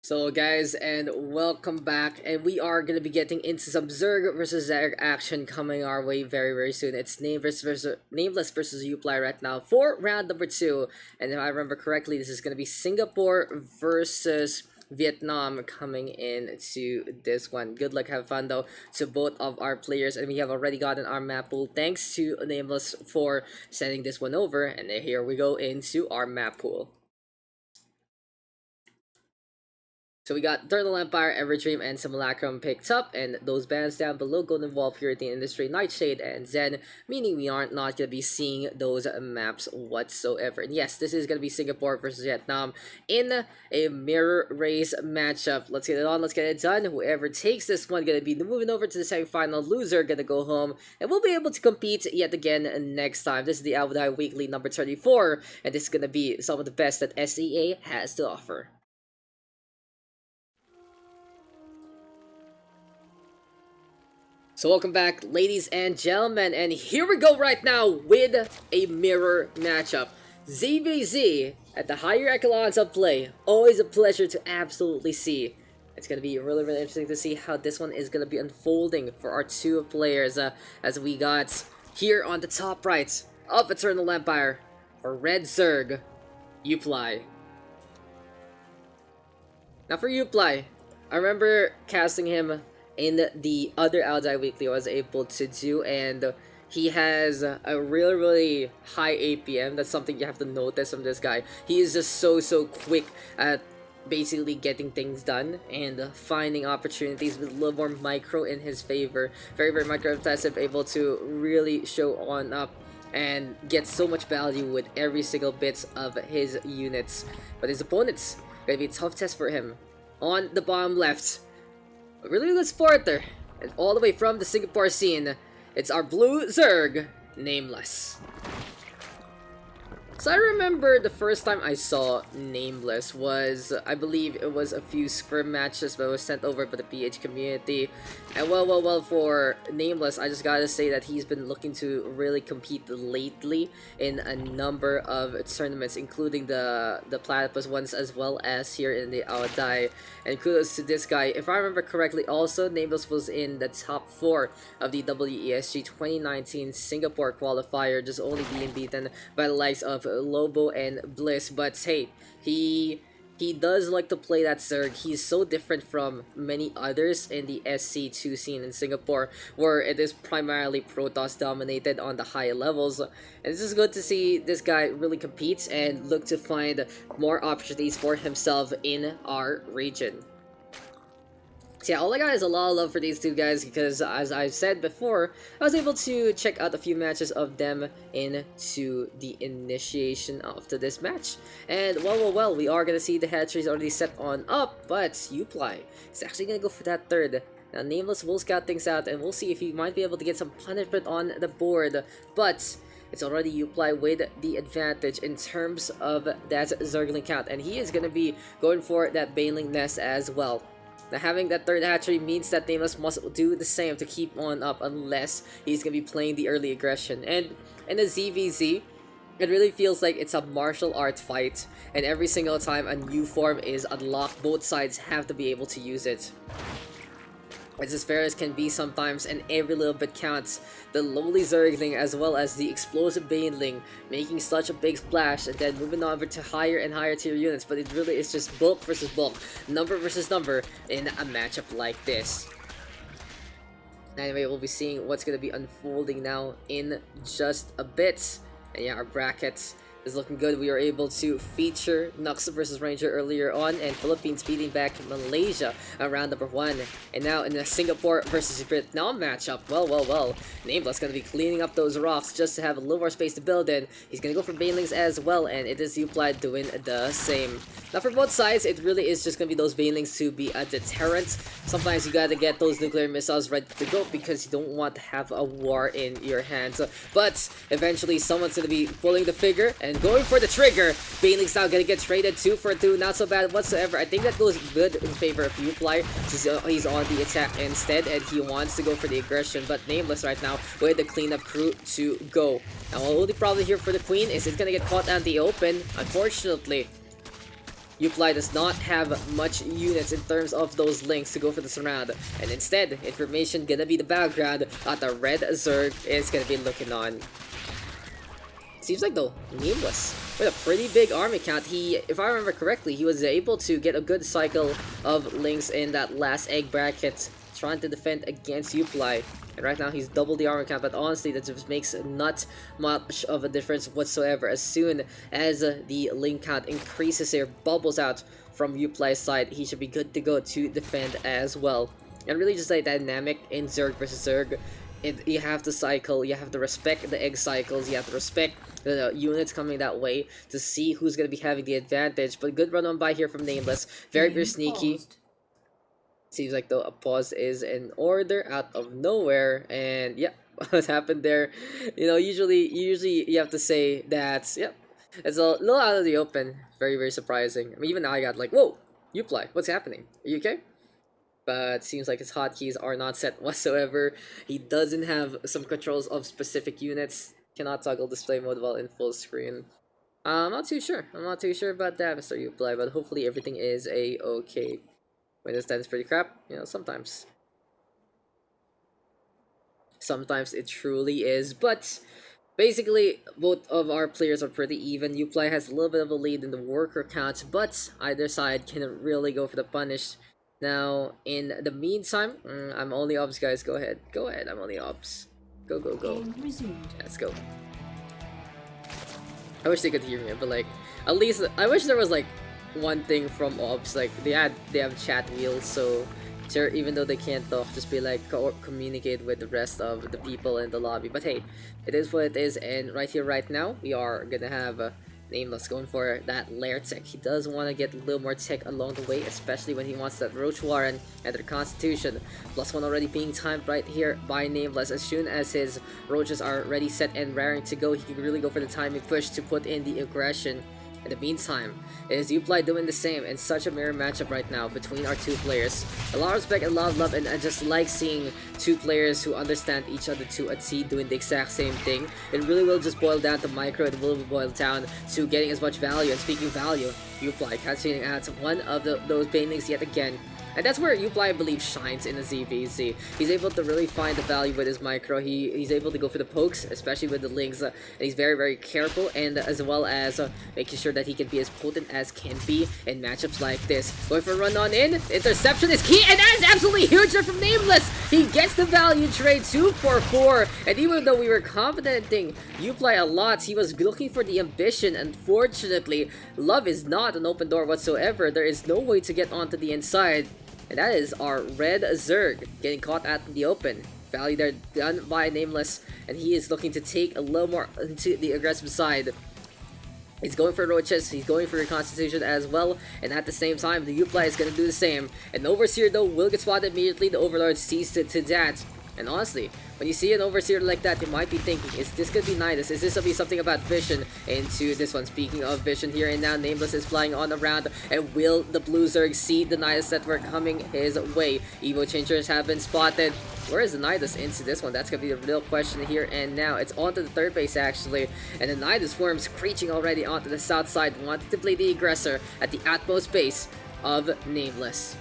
So guys, and welcome back, and we are going to be getting into some Zerg versus Zerg action coming our way very soon. It's Nameless versus Uply right now for round number 2, and if I remember correctly, this is going to be Singapore versus Vietnam coming into this one. Good luck, have fun though to both of our players, and we have already gotten our map pool. Thanks to Nameless for sending this one over, and here we go into our map pool. So we got Eternal Empire, Everdream, and Simulacrum picked up, and those bands down below Golden Wall, Purity Industry, Nightshade, and Zen, meaning we aren't not going to be seeing those maps whatsoever. And yes, this is going to be Singapore versus Vietnam in a mirror race matchup. Let's get it on, let's get it done. Whoever takes this one going to be moving over to the semifinal. Loser going to go home, and we'll be able to compete yet again next time. This is the Uply Weekly number 34, and this is going to be some of the best that SEA has to offer. So welcome back, ladies and gentlemen, and here we go right now with a mirror matchup. ZVZ at the higher echelons of play. Always a pleasure to absolutely see. It's going to be really interesting to see how this one is going to be unfolding for our two players, as we got here on the top right of Eternal Empire for Red Zerg, Uply. Now for Uply, I remember casting him in the other Aldi Weekly I was able to do, and he has a really high APM. That's something you have to notice from this guy. He is just so quick at basically getting things done and finding opportunities with a little more micro in his favor. Very micro obsessive, able to really show on up and get so much value with every single bit of his units. But his opponents gonna be a tough test for him. On the bottom left, a really good supporter, and all the way from the Singapore scene, it's our blue Zerg, Nameless. So I remember the first time I saw Nameless was, I believe it was a few scrim matches that was sent over by the PH community. And well, for Nameless, I just gotta say that he's been looking to really compete lately in a number of tournaments, including the Platypus ones as well as here in the Aodai. And kudos to this guy. If I remember correctly, also Nameless was in the top 4 of the WESG 2019 Singapore qualifier, just only being beaten by the likes of Lobo and Bliss. But hey, he does like to play that Zerg. He's so different from many others in the SC2 scene in Singapore, where it is primarily Protoss dominated on the higher levels. And this is good to see this guy really compete and look to find more opportunities for himself in our region. So yeah, all I got is a lot of love for these two guys because, as I've said before, I was able to check out a few matches of them into the initiation after this match. And well, we are going to see the hatcheries already set on up, but Uply is actually going to go for that third. Now Nameless will scout things out, and we'll see if he might be able to get some punishment on the board, but it's already Uply with the advantage in terms of that Zergling count, and he is going to be going for that Baneling Nest as well. Now having that third hatchery means that Nameless must do the same to keep on up unless he's going to be playing the early aggression. And in the ZVZ, it really feels like it's a martial art fight, and every single time a new form is unlocked, both sides have to be able to use it. It's as fair as can be sometimes, and every little bit counts. The lowly Zergling as well as the explosive Baneling making such a big splash, and then moving over to higher and higher tier units, but it really is just bulk versus bulk, number versus number in a matchup like this. Anyway, we'll be seeing what's going to be unfolding now in just a bit. And yeah, our brackets is looking good. We were able to feature Nux versus Ranger earlier on, and Philippines beating back Malaysia around number 1. And now in the Singapore versus Vietnam matchup, well, Nameless gonna be cleaning up those rocks just to have a little more space to build in. He's gonna go for Banelings as well, and it is Uply doing the same. Now for both sides, it really is just gonna be those Banelings to be a deterrent. Sometimes you gotta get those nuclear missiles ready to go because you don't want to have a war in your hands. But eventually someone's gonna be pulling the figure and going for the trigger. Baneling's now gonna get traded 2 for 2, not so bad whatsoever. I think that goes good in favor of Uply. He's on the attack instead, and he wants to go for the aggression, but Nameless right now with the cleanup crew to go. Now, the only problem here for the Queen is it's gonna get caught out in the open, unfortunately. Uply does not have much units in terms of those links to go for the surround, and instead, information gonna be the background that the red Zerg is gonna be looking on. Seems like though, Nameless, with a pretty big army count, if I remember correctly, he was able to get a good cycle of links in that last egg bracket, trying to defend against Uply. And right now he's double the armor count, but honestly that just makes not much of a difference whatsoever. As soon as the link count increases here, bubbles out from Uply's side, he should be good to go to defend as well. And really just like dynamic in Zerg versus Zerg, you have to cycle, you have to respect the egg cycles, you have to respect the units coming that way to see who's going to be having the advantage. But good run on by here from Nameless, very sneaky. Seems like though a pause is in order out of nowhere, and yeah, what happened there? You know, usually you have to say that, yeah, it's a little out of the open. Very surprising. I mean, even I got like, whoa, Uply, what's happening? Are you okay? But seems like his hotkeys are not set whatsoever. He doesn't have some controls of specific units. Cannot toggle display mode while in full screen. I'm not too sure. I'm not too sure about that, Mr. Uply, but hopefully everything is a-okay. Windows 10 is pretty crap, you know, sometimes. Sometimes it truly is, but basically both of our players are pretty even. Uply has a little bit of a lead in the worker count, but either side can really go for the punish. Now, in the meantime, I'm only obs, guys. Go ahead, I'm only obs. Go. Let's go. I wish they could hear me, but like, at least I wish there was like one thing from ops, like they have chat wheels, so sure, even though they can't talk, just be like communicate with the rest of the people in the lobby. But hey, it is what it is, and right here right now we are gonna have Nameless going for that lair tech. He does want to get a little more tech along the way, especially when he wants that Roach Warren and their Constitution. +1 already being timed right here by Nameless. As soon as his Roaches are ready, set, and raring to go, he can really go for the timing push to put in the aggression. In the meantime, it is Uply doing the same in such a mirror matchup right now between our two players. A lot of respect and love, and I just like seeing two players who understand each other to a T doing the exact same thing. It really will just boil down to micro, it will boil down to getting as much value. And speaking value, Uply catching out one of those banelings yet again. And that's where Uply, I believe, shines in the ZVZ. He's able to really find the value with his micro. He's able to go for the pokes, especially with the links. And he's very careful, and as well as making sure that he can be as potent as can be in matchups like this. Going for a run on in. Interception is key, and that is absolutely huge from Nameless. He gets the value trade 2-for-4. And even though we were complimenting Uply a lot, he was looking for the ambition. Unfortunately, love is not an open door whatsoever. There is no way to get onto the inside. And that is our red Zerg getting caught out in the open. Value there done by Nameless, and he is looking to take a little more into the aggressive side. He's going for Roaches, he's going for your Constitution as well, and at the same time, the Uply is going to do the same. And Overseer though will get spotted immediately. The Overlord sees to that. And honestly, when you see an Overseer like that, you might be thinking, is this gonna be Nidus? Is this gonna be something about vision into this one? Speaking of vision, here and now, Nameless is flying on around, and will the Blue Zerg see the Nidus that were coming his way? Evo Changers have been spotted. Where is the Nidus into this one? That's gonna be the real question here and now. It's onto the third base actually, and the Nidus worms creeping already onto the south side, wanting to play the aggressor at the utmost base of Nameless.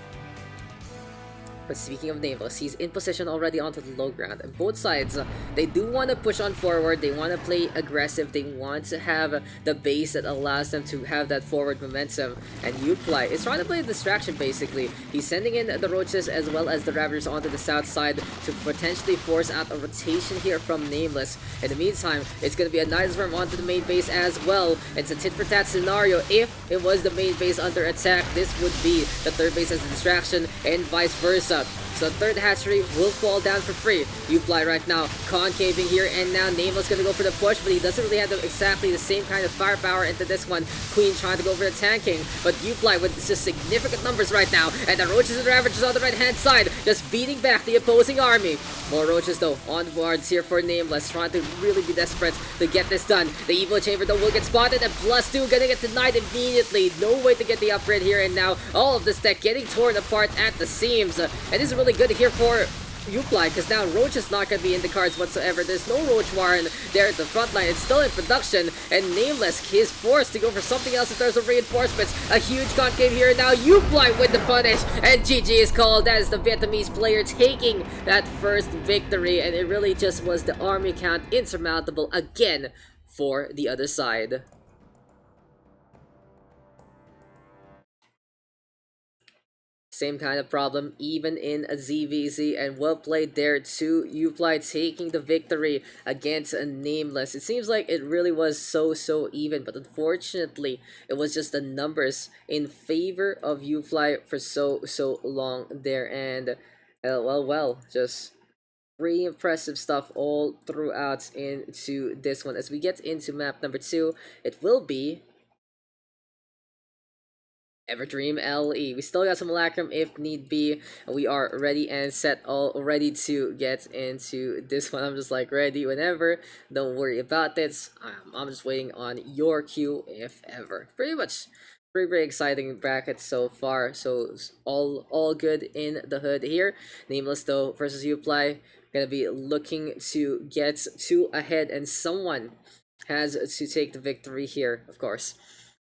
But speaking of Nameless, he's in position already onto the low ground. And both sides, they do want to push on forward. They want to play aggressive. They want to have the base that allows them to have that forward momentum. And Uply is trying to play a distraction basically. He's sending in the Roaches as well as the Ravagers onto the south side to potentially force out a rotation here from Nameless. In the meantime, it's going to be a Nidus Worm onto the main base as well. It's a tit-for-tat scenario. If it was the main base under attack, this would be the third base as a distraction and vice versa. So third hatchery will fall down for free. Uply right now concaving here, and now Nameless gonna go for the push, but he doesn't really have exactly the same kind of firepower into this one. Queen trying to go for the tanking, but Uply with just significant numbers right now, and the Roaches and Ravagers on the right hand side just beating back the opposing army. More Roaches though on boards here for Nameless, trying to really be desperate to get this done. The Evo Chamber though will get spotted, and +2 gonna get denied immediately. No way to get the upgrade here, and now all of this deck getting torn apart at the seams. And this is really good here for Uply, because now Roach is not going to be in the cards whatsoever. There's no Roach Warren there at the front line. It's still in production, and Nameless is forced to go for something else in terms of reinforcements. A huge concave here, now Uply with the punish, and GG is called as the Vietnamese player taking that first victory, and it really just was the army count insurmountable again for the other side. Same kind of problem, even in a ZVZ, and well played there too. Uply taking the victory against a Nameless. It seems like it really was so even, but unfortunately, it was just the numbers in favor of Uply for so long there, and well, just pretty impressive stuff all throughout into this one. As we get into map number 2, it will be Everdream LE. We still got some Lacrim if need be. We are ready and set, all ready to get into this one. I'm just like ready whenever. Don't worry about this. I'm just waiting on your cue if ever. Pretty much very exciting bracket so far. So all good in the hood here. Nameless though versus Uply. Gonna be looking to get 2 ahead, and someone has to take the victory here, of course.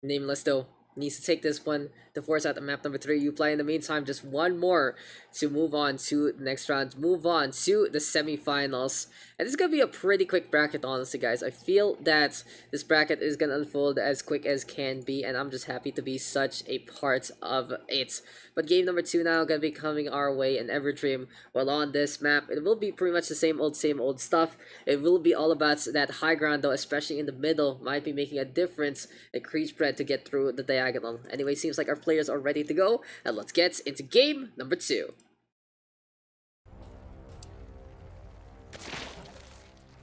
Nameless though needs to take this one to force out the map number 3. Uply in the meantime, just one more to move on to the next round, move on to the semifinals. And this is gonna be a pretty quick bracket, honestly, guys. I feel that this bracket is gonna unfold as quick as can be, and I'm just happy to be such a part of it. But game number 2 now gonna be coming our way in Everdream. Well, on this map, it will be pretty much the same old stuff. It will be all about that high ground though, especially in the middle. Might be making a difference. A creep spread to get through the diagonal. Anyway, seems like our players are ready to go, and let's get into game number 2.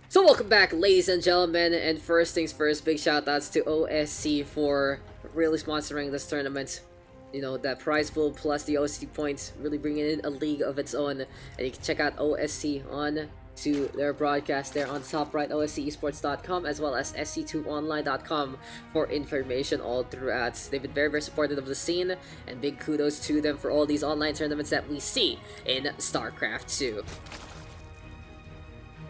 So welcome back, ladies and gentlemen, and first things first, big shoutouts to OSC for really sponsoring this tournament. You know, that prize pool plus the OSC points really bringing in a league of its own, and you can check out OSC on to their broadcast there on the top right, oscesports.com, as well as sc2online.com for information all throughout. They've been very supportive of the scene, and big kudos to them for all these online tournaments that we see in StarCraft 2.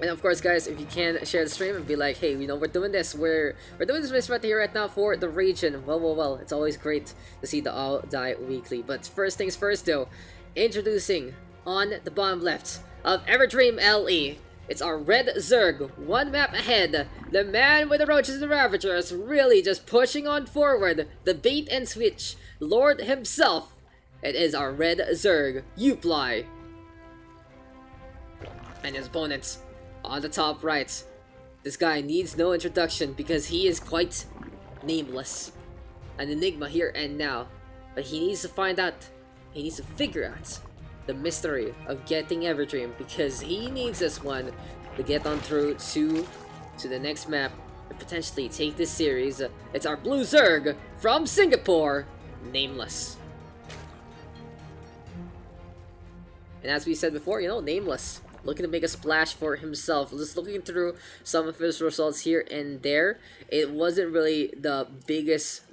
And of course, guys, if you can share the stream and be like, hey, you know, we're doing this race right here right now for the region. Well, it's always great to see the All Die Weekly. But first things first though, introducing on the bottom left of Everdream LE, it's our Red Zerg, one map ahead. The man with the Roaches and the Ravagers really just pushing on forward. The bait and switch Lord himself. It is our Red Zerg, Uply. And his opponents on the top right. This guy needs no introduction because he is quite nameless. An enigma here and now. But he needs to find out, he needs to figure out the mystery of getting Everdream, because he needs this one to get on through to the next map and potentially take this series. It's our Blue Zerg from Singapore, Nameless. And as we said before, you know, Nameless looking to make a splash for himself. Just looking through some of his results here and there, it wasn't really the biggest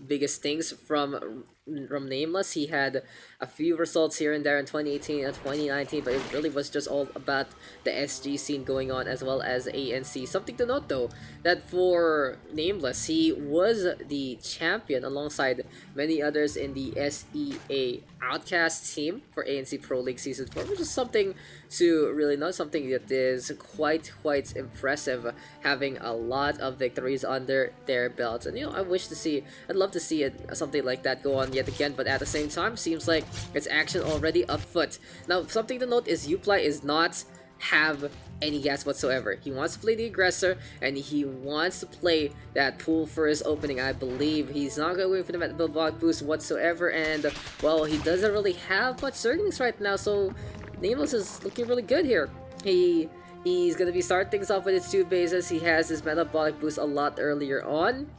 things from Nameless. He had a few results here and there in 2018 and 2019, but it really was just all about the SG scene going on, as well as ANC. Something to note though, that for Nameless, he was the champion alongside many others in the SEA Outcast team for ANC Pro League Season 4, which is something to really know, something that is quite impressive, having a lot of victories under their belts. And you know, I'd love to see it, something like that go on yet again, but at the same time, seems like it's action already afoot. Now, something to note is Uply is not have any gas whatsoever. He wants to play the aggressor, and he wants to play that pool for his opening. I believe he's not going for the block boost whatsoever, and well, he doesn't really have much Zerglings right now, so Nameless is looking really good here. He's gonna be starting things off with his 2 bases. He has his metabolic boost a lot earlier on,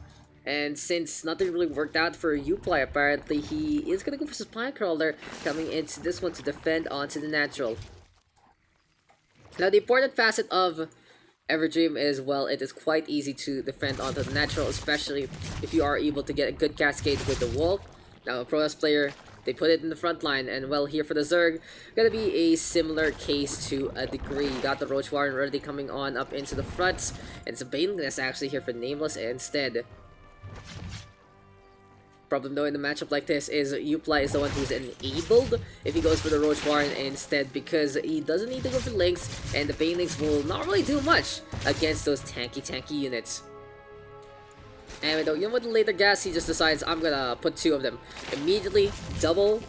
and since nothing really worked out for Uply, apparently he is gonna go for Spine Crawler coming into this one to defend onto the natural. Now, the important facet of Everdream is, well, it is quite easy to defend onto the natural, especially if you are able to get a good cascade with the wall. Now, a Protoss player They put it in the front line, and well, here for the Zerg, gonna be a similar case to a degree. You got the Roach Warren already coming on up into the front, and it's a Baneless actually here for Nameless instead. Problem though in a matchup like this is Uply is the one who's enabled if he goes for the Roach Warren instead, because he doesn't need to go for Lynx, and the Banelings will not really do much against those tanky units. Anyway though, you know what, the later gas, he just decides I'm gonna put 2 of them. Immediately double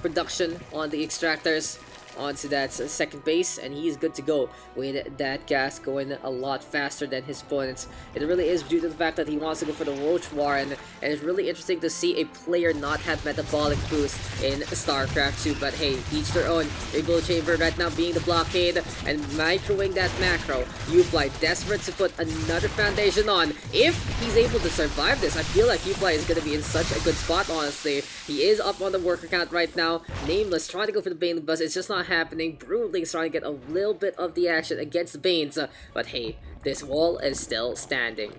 production on the extractors onto that second base, and he's good to go with that gas going a lot faster than his opponents. It really is due to the fact that he wants to go for the Roach Warren, and it's really interesting to see a player not have metabolic boost in StarCraft 2, but hey, each their own. Rainbow Chamber right now being the blockade and microwing that macro. Uply desperate to put another foundation on. If he's able to survive this, I feel like Uply is going to be in such a good spot, honestly. He is up on the worker count right now. Nameless trying to go for the Bane bus, it's just not happening. Broodling's trying to get a little bit of the action against the Banes, but hey, this wall is still standing.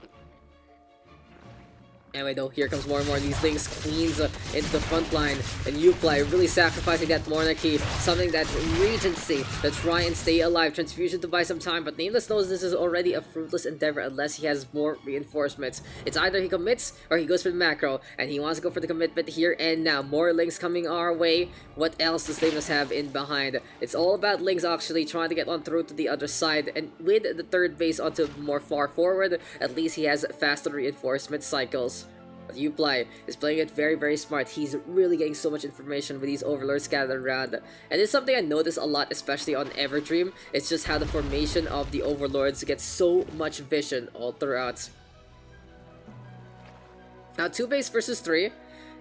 Anyway though, here comes more and more of these Lynx Queens into the front line, and Uply really sacrificing that Monarchy, something that Regency to try and stay alive. Transfusion to buy some time, but Nameless knows this is already a fruitless endeavor unless he has more reinforcements. It's either he commits or he goes for the macro, and he wants to go for the commitment here and now. More Lynx coming our way. What else does Nameless have in behind? It's all about Lynx actually trying to get on through to the other side, and with the third base onto more far forward, at least he has faster reinforcement cycles. But Uply is playing it very smart. He's really getting so much information with these overlords scattered around. And it's something I notice a lot, especially on Everdream. It's just how the formation of the overlords gets so much vision all throughout. Now 2 base versus 3.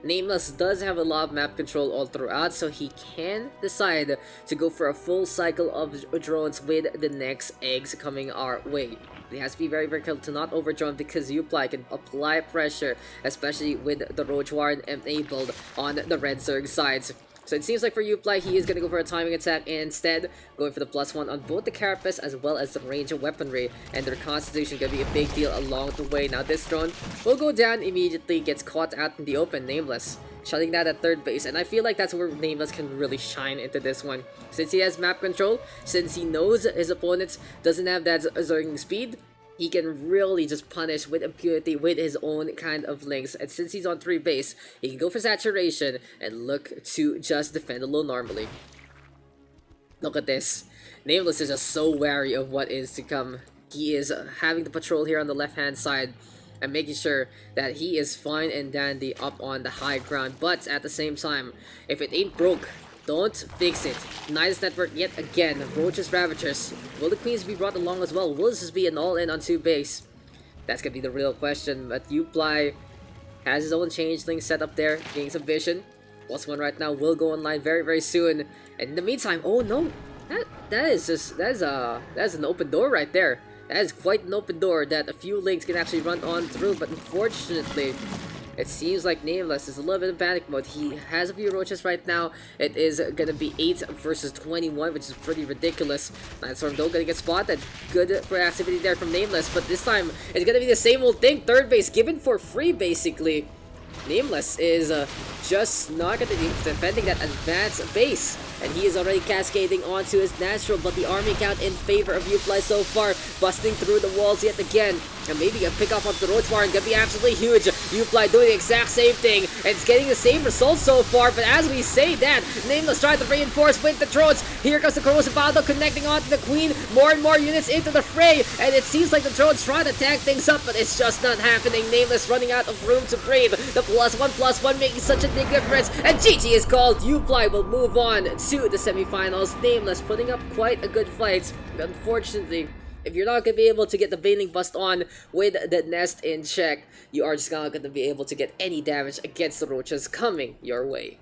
Nameless does have a lot of map control all throughout, so he can decide to go for a full cycle of drones with the next eggs coming our way. He has to be very careful to not overdrone, because Uply can apply pressure, especially with the Roach Warren enabled on the Red Zerg sides. So it seems like for Uply, he is going to go for a timing attack instead, going for the +1 on both the Carapace as well as the range of weaponry, and their constitution going to be a big deal along the way. Now this drone will go down immediately, gets caught out in the open. Nameless shutting down at third base, and I feel like that's where Nameless can really shine into this one. Since he has map control, since he knows his opponents doesn't have that zerging speed, he can really just punish with impunity with his own kind of Lynx. And since he's on 3 base, he can go for saturation and look to just defend alone normally. Look at this. Nameless is just so wary of what is to come. He is having the patrol here on the left-hand side and making sure that he is fine and dandy up on the high ground. But at the same time, if it ain't broke, don't fix it. Nidus Network yet again. Roaches Ravagers. Will the Queens be brought along as well? Will this just be an all-in on 2 base? That's gonna be the real question. But Uply has his own changeling set up there, getting some vision. +1 right now will go online very soon. And in the meantime, oh no, that is an open door right there. That is quite an open door that a few Lynx can actually run on through. But unfortunately, it seems like Nameless is a little bit in panic mode. He has a few roaches right now. It is gonna be 8 versus 21, which is pretty ridiculous. Nightstorm though gonna get spotted. Good for activity there from Nameless, but this time it's gonna be the same old thing. Third base given for free, basically. Nameless is just not gonna be defending that advanced base, and he is already cascading onto his natural, but the army count in favor of Uply so far, busting through the walls yet again. And maybe a pick up the Roach Warren gonna be absolutely huge. Uply doing the exact same thing, and it's getting the same result so far. But as we say that, Nameless trying to reinforce with the drones. Here comes the Corrosive Battle connecting onto the Queen. More and more units into the fray, and it seems like the drones trying to tag things up, but it's just not happening. Nameless running out of room to breathe. The +1/+1 making such a big difference, and GG is called. Uply will move on to the semifinals. Nameless putting up quite a good fight, but unfortunately, if you're not going to be able to get the Baning Bust on with the nest in check, you are just not going to be able to get any damage against the roaches coming your way.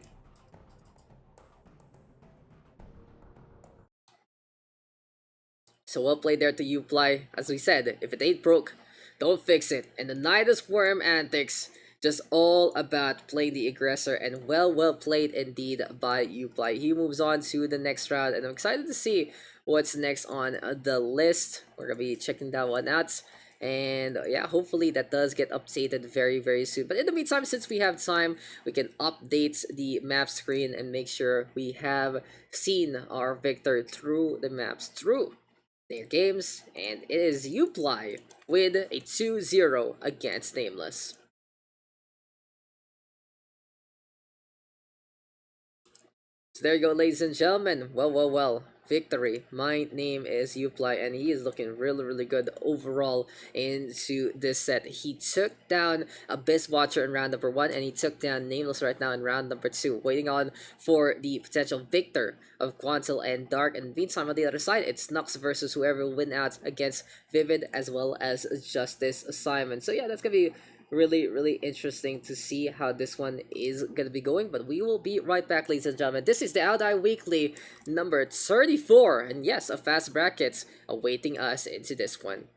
So well played there to Uply. As we said, if it ain't broke, don't fix it. And the Nidus Worm antics, just all about playing the aggressor, and well played indeed by Uply. He moves on to the next round, and I'm excited to see what's next on the list. We're gonna be checking that one out. And yeah, hopefully that does get updated very soon. But in the meantime, since we have time, we can update the map screen and make sure we have seen our victor through the maps, through their games, and it is Uply with a 2-0 against Nameless. So there you go, ladies and gentlemen. Well. Victory. My name is Uply, and he is looking really good overall into this set. He took down Abyss Watcher in round number 1, and he took down Nameless right now in round number 2. Waiting on for the potential victor of Quantil and Dark. And meantime, on the other side, it's Nux versus whoever will win out against Vivid as well as Justice Simon. So yeah, that's gonna be really interesting to see how this one is gonna be going. But we will be right back, ladies and gentlemen. This is the Audi Weekly number 34, and yes, a fast brackets awaiting us into this one.